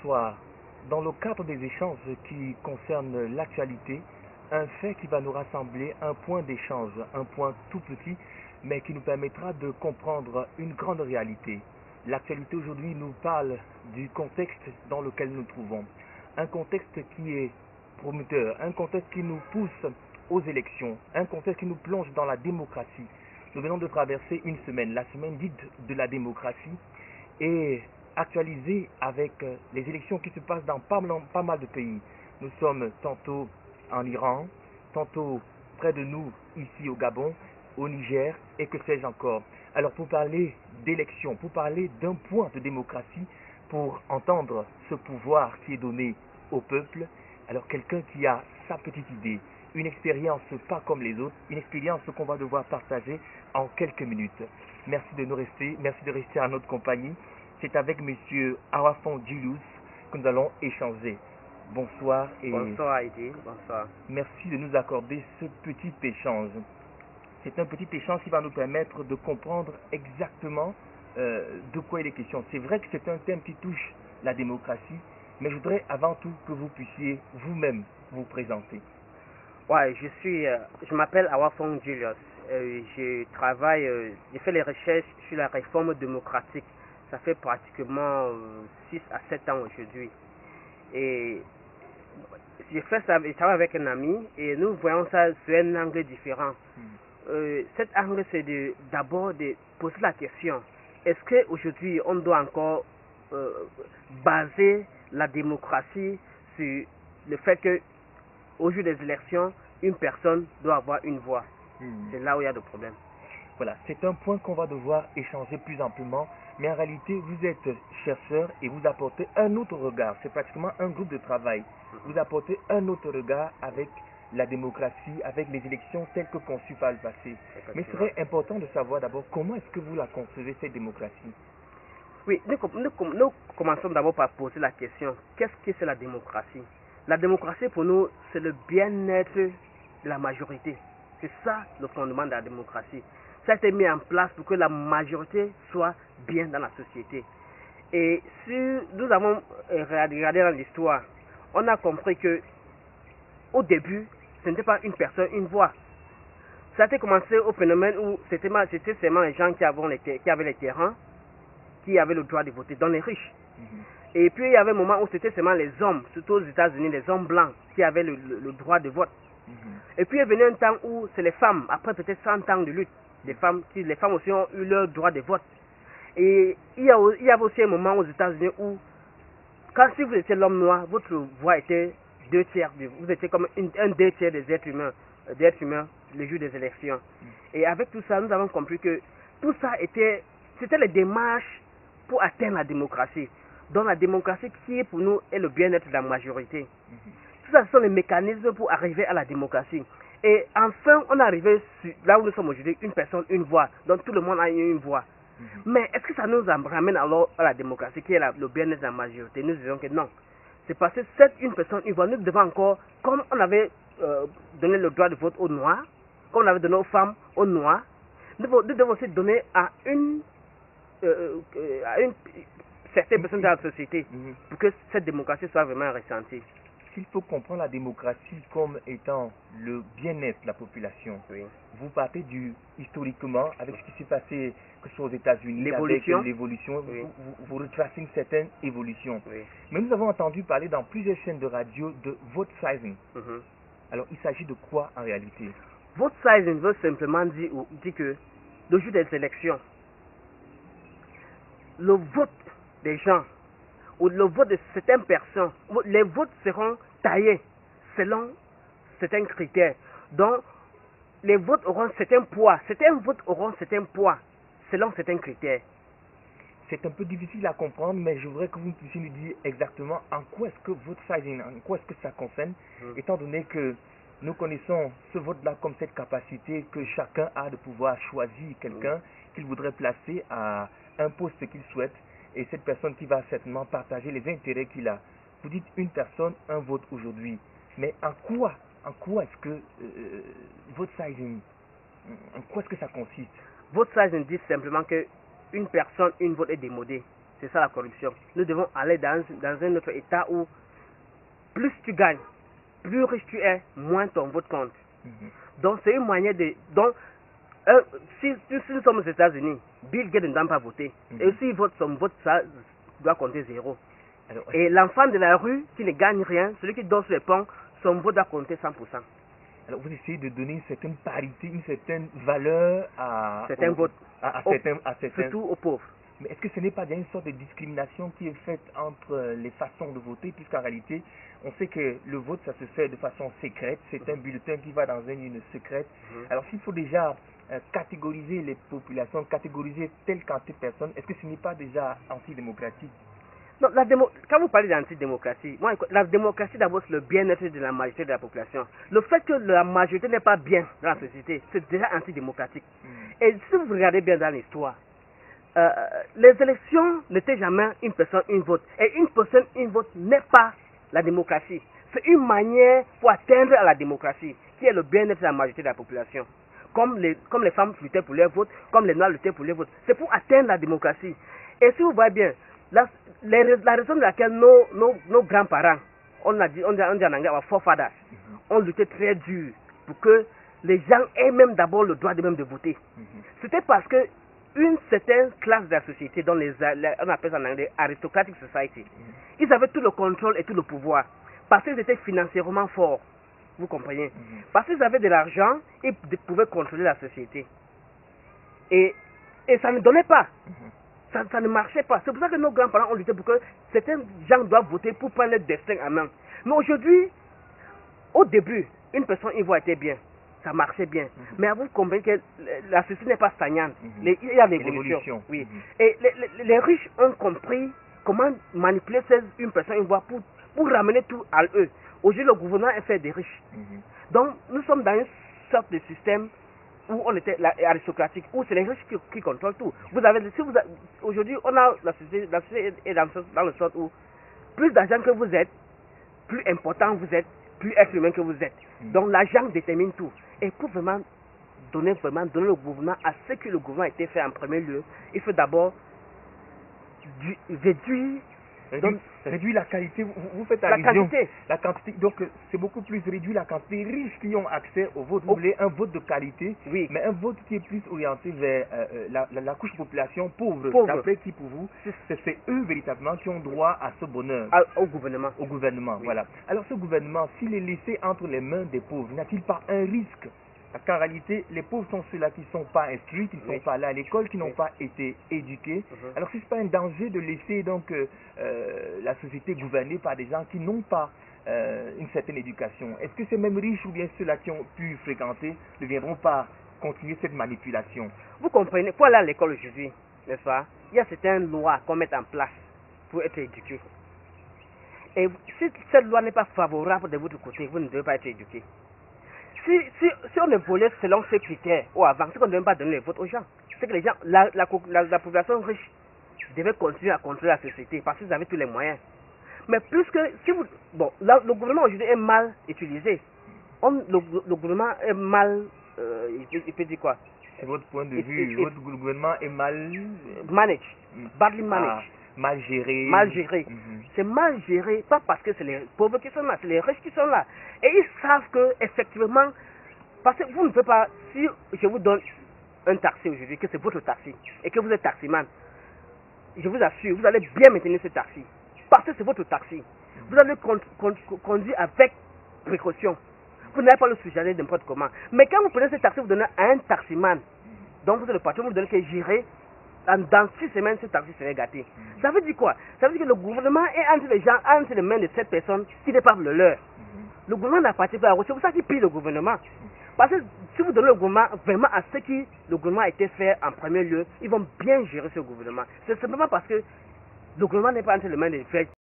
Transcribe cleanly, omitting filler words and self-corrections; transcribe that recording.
soir, dans le cadre des échanges qui concernent l'actualité, un fait qui va nous rassembler, un point d'échange, un point tout petit, mais qui nous permettra de comprendre une grande réalité. L'actualité aujourd'hui nous parle du contexte dans lequel nous nous trouvons. Un contexte qui est prometteur, un contexte qui nous pousse aux élections, un contexte qui nous plonge dans la démocratie. Nous venons de traverser une semaine, la semaine dite de la démocratie, et actualisée avec les élections qui se passent dans pas mal de pays. Nous sommes tantôt en Iran, tantôt près de nous, ici au Gabon, au Niger, et que sais-je encore. Alors pour parler d'élections, pour parler d'un point de démocratie, pour entendre ce pouvoir qui est donné au peuple, alors quelqu'un qui a sa petite idée, une expérience pas comme les autres, une expérience qu'on va devoir partager en quelques minutes. Merci de rester à notre compagnie. C'est avec M. Awafong Julius que nous allons échanger. Bonsoir et bonsoir Heidi, bonsoir. Merci de nous accorder ce petit échange. C'est un petit échange qui va nous permettre de comprendre exactement de quoi il est question. C'est vrai que c'est un thème qui touche la démocratie, mais je voudrais avant tout que vous puissiez vous-même vous présenter. Ouais, je m'appelle Awafong Julius. Je travaille, j'ai fait les recherches sur la réforme démocratique. Ça fait pratiquement 6 à 7 ans aujourd'hui. Et j'ai fait ça, je travaille avec un ami et nous voyons ça sur un angle différent. Cet angle, c'est d'abord de poser la question, est-ce qu'aujourd'hui on doit encore baser la démocratie sur le fait que au jour des élections, une personne doit avoir une voix? C'est là où il y a des problèmes. Voilà, c'est un point qu'on va devoir échanger plus amplement, mais en réalité, vous êtes chercheur et vous apportez un autre regard. C'est pratiquement un groupe de travail. Vous apportez un autre regard avec la démocratie, avec les élections telles que conçues par le passé. Mais il serait important de savoir d'abord comment est-ce que vous la concevez, cette démocratie. Oui, nous commençons d'abord par poser la question, qu'est-ce que c'est la démocratie? La démocratie pour nous, c'est le bien-être de la majorité. C'est ça le fondement de la démocratie. Ça a été mis en place pour que la majorité soit bien dans la société. Et si nous avons regardé dans l'histoire, on a compris que au début, ce n'était pas une personne, une voix. Ça a été commencé au phénomène où c'était seulement les gens qui avaient les terrains, qui avaient le droit de voter, dans les riches. Et puis il y avait un moment où c'était seulement les hommes, surtout aux États-Unis, les hommes blancs, qui avaient le droit de vote. Et puis il est venu un temps où c'est les femmes, après peut-être 100 ans de lutte, les femmes aussi ont eu leur droit de vote. Et il y avait aussi un moment aux États-Unis où, si vous étiez l'homme noir, votre voix était 2/3, vous étiez comme un 2/3 des êtres humains, le jour des élections. Et avec tout ça, nous avons compris que tout ça c'était les démarches pour atteindre la démocratie. Donc la démocratie qui est pour nous est le bien-être de la majorité. Tout ça, ce sont les mécanismes pour arriver à la démocratie. Et enfin, on est arrivé là où nous sommes aujourd'hui, une personne, une voix. Donc tout le monde a une voix. Mais est-ce que ça nous ramène alors à la démocratie qui est le bien-être de la majorité? Nous disons que non. C'est parce que une personne, une voix, nous devons encore, comme on avait donné le droit de vote aux Noirs, comme on avait donné aux femmes, aux Noirs, nous devons aussi donner à une certaine personne de la société pour que cette démocratie soit vraiment ressentie. S'il faut comprendre la démocratie comme étant le bien-être de la population, vous partez historiquement avec ce qui s'est passé que ce soit aux États-Unis, avec l'évolution, vous retracez une certaine évolution. Mais nous avons entendu parler dans plusieurs chaînes de radio de vote sizing. Alors il s'agit de quoi en réalité? Vote sizing veut simplement dire que le jour des élections, le vote des gens ou le vote de certaines personnes, les votes seront taillés selon certains critères. Donc, les votes auront certains poids. Certains votes auront certains poids selon certains critères. C'est un peu difficile à comprendre, mais je voudrais que vous puissiez nous dire exactement en quoi est-ce que vote sizing, en quoi est-ce que ça concerne, étant donné que nous connaissons ce vote-là comme cette capacité que chacun a de pouvoir choisir quelqu'un qu'il voudrait placer à un poste qu'il souhaite, et cette personne qui va certainement partager les intérêts qu'il a. Vous dites une personne, un vote aujourd'hui, mais en quoi est-ce que vote sizing, en quoi est-ce que ça consiste? Vote sizing dit simplement que une personne, une vote est démodée. C'est ça la corruption. Nous devons aller dans un autre état où plus tu gagnes, plus riche tu es, moins ton vote compte. Donc c'est une manière de... Donc, si nous sommes aux États-Unis, Bill Gates ne doit pas voter. Et s'il vote, son vote ça doit compter 0. Alors, et l'enfant de la rue qui ne gagne rien, celui qui dort sur les ponts, son vote doit compter 100%. Alors vous essayez de donner une certaine parité, une certaine valeur à certains votes, surtout aux pauvres. Mais est-ce que ce n'est pas bien une sorte de discrimination qui est faite entre les façons de voter, puisqu'en réalité, on sait que le vote, ça se fait de façon secrète, c'est un bulletin qui va dans une urne secrète. Alors s'il faut déjà catégoriser les populations, catégoriser telle quantité de personnes, est-ce que ce n'est pas déjà antidémocratique? Non, quand vous parlez d'antidémocratie, moi, la démocratie d'abord c'est le bien-être de la majorité de la population. Le fait que la majorité n'est pas bien dans la société, c'est déjà antidémocratique. Et si vous regardez bien dans l'histoire, les élections n'étaient jamais une personne, une vote. Et une personne, une vote n'est pas la démocratie. C'est une manière pour atteindre à la démocratie, qui est le bien-être de la majorité de la population. Comme les femmes luttaient pour leur vote, comme les noirs luttaient pour leur vote. C'est pour atteindre la démocratie. Et si vous voyez bien, la raison de laquelle nos grands-parents, on dit en anglais, our forefathers, ont lutté très dur pour que les gens aient même d'abord le droit de voter. C'était parce que une certaine classe de la société, dont on appelle ça en anglais aristocratic society, ils avaient tout le contrôle et tout le pouvoir, parce qu'ils étaient financièrement forts, vous comprenez, parce qu'ils avaient de l'argent, ils pouvaient contrôler la société. Et ça ne donnait pas. Ça ne marchait pas. C'est pour ça que nos grands-parents ont lutté pour que certains gens doivent voter pour prendre leur destin en main. Mais aujourd'hui, au début, une personne y voit était bien. Ça marchait bien. Mais vous comprenez que la société n'est pas stagnante. Il y a l'évolution. Oui. Et les riches ont compris comment manipuler une personne une voix pour ramener tout à eux. Aujourd'hui, le gouvernement est fait des riches. Donc, nous sommes dans une sorte de système où on était aristocratique, où c'est les riches qui contrôlent tout. Aujourd'hui, on a la société est dans le sort où plus d'argent que vous êtes, plus important vous êtes, plus être humain que vous êtes. Donc l'argent détermine tout. Et pour vraiment donner le gouvernement à ce que le gouvernement a été fait en premier lieu, il faut d'abord réduire la qualité, vous faites la quantité, donc c'est beaucoup plus réduire la quantité riches qui ont accès au vote. Vous voulez un vote de qualité, mais un vote qui est plus orienté vers la couche population pauvre. D'après qui pour vous, c'est eux véritablement qui ont droit à ce bonheur. Au gouvernement. Au gouvernement, voilà. Alors ce gouvernement, s'il est laissé entre les mains des pauvres, n'a-t-il pas un risque? Parce qu'en réalité, les pauvres sont ceux-là qui ne sont pas instruits, qui ne sont pas là à l'école, qui n'ont pas été éduqués. Alors, ce n'est pas un danger de laisser donc la société gouvernée par des gens qui n'ont pas une certaine éducation? Est-ce que ces mêmes riches ou bien ceux-là qui ont pu fréquenter ne viendront pas continuer cette manipulation? Vous comprenez, pour aller à l'école aujourd'hui, n'est-ce pas? Il y a certaines lois qu'on met en place pour être éduqué. Et si cette loi n'est pas favorable de votre côté, vous ne devez pas être éduqué. Si on évolue selon ces critères ou avant, c'est qu'on ne devait pas donner le vote aux gens. C'est que les gens, la population riche devait continuer à contrôler la société parce qu'ils avaient tous les moyens. Mais plus que, le gouvernement aujourd'hui est mal utilisé. Le gouvernement est mal, il peut dire quoi? C'est votre point de vue, votre gouvernement est mal badly managed. Mal géré. Mal géré. C'est mal géré, pas parce que c'est les pauvres qui sont là, c'est les riches qui sont là. Et ils savent que, effectivement, parce que vous ne pouvez pas, si je vous donne un taxi aujourd'hui, que c'est votre taxi, et que vous êtes taximan, je vous assure, vous allez bien maintenir ce taxi. Parce que c'est votre taxi. Vous allez conduire avec précaution. Vous n'allez pas le suggérer n'importe comment. Mais quand vous prenez ce taxi, vous donnez à un taximan, donc vous êtes le patron, vous donnez que gérer. Dans 6 semaines, ce taxi serait gâté. Ça veut dire quoi? Ça veut dire que le gouvernement est entre les mains de cette personne qui n'est pas le leur. Le gouvernement n'appartient pas à eux. C'est pour ça qu'ils pillent le gouvernement. Parce que si vous donnez le gouvernement vraiment à ceux qui le gouvernement a été fait en premier lieu, ils vont bien gérer ce gouvernement. C'est simplement parce que le gouvernement n'est pas entre les mains des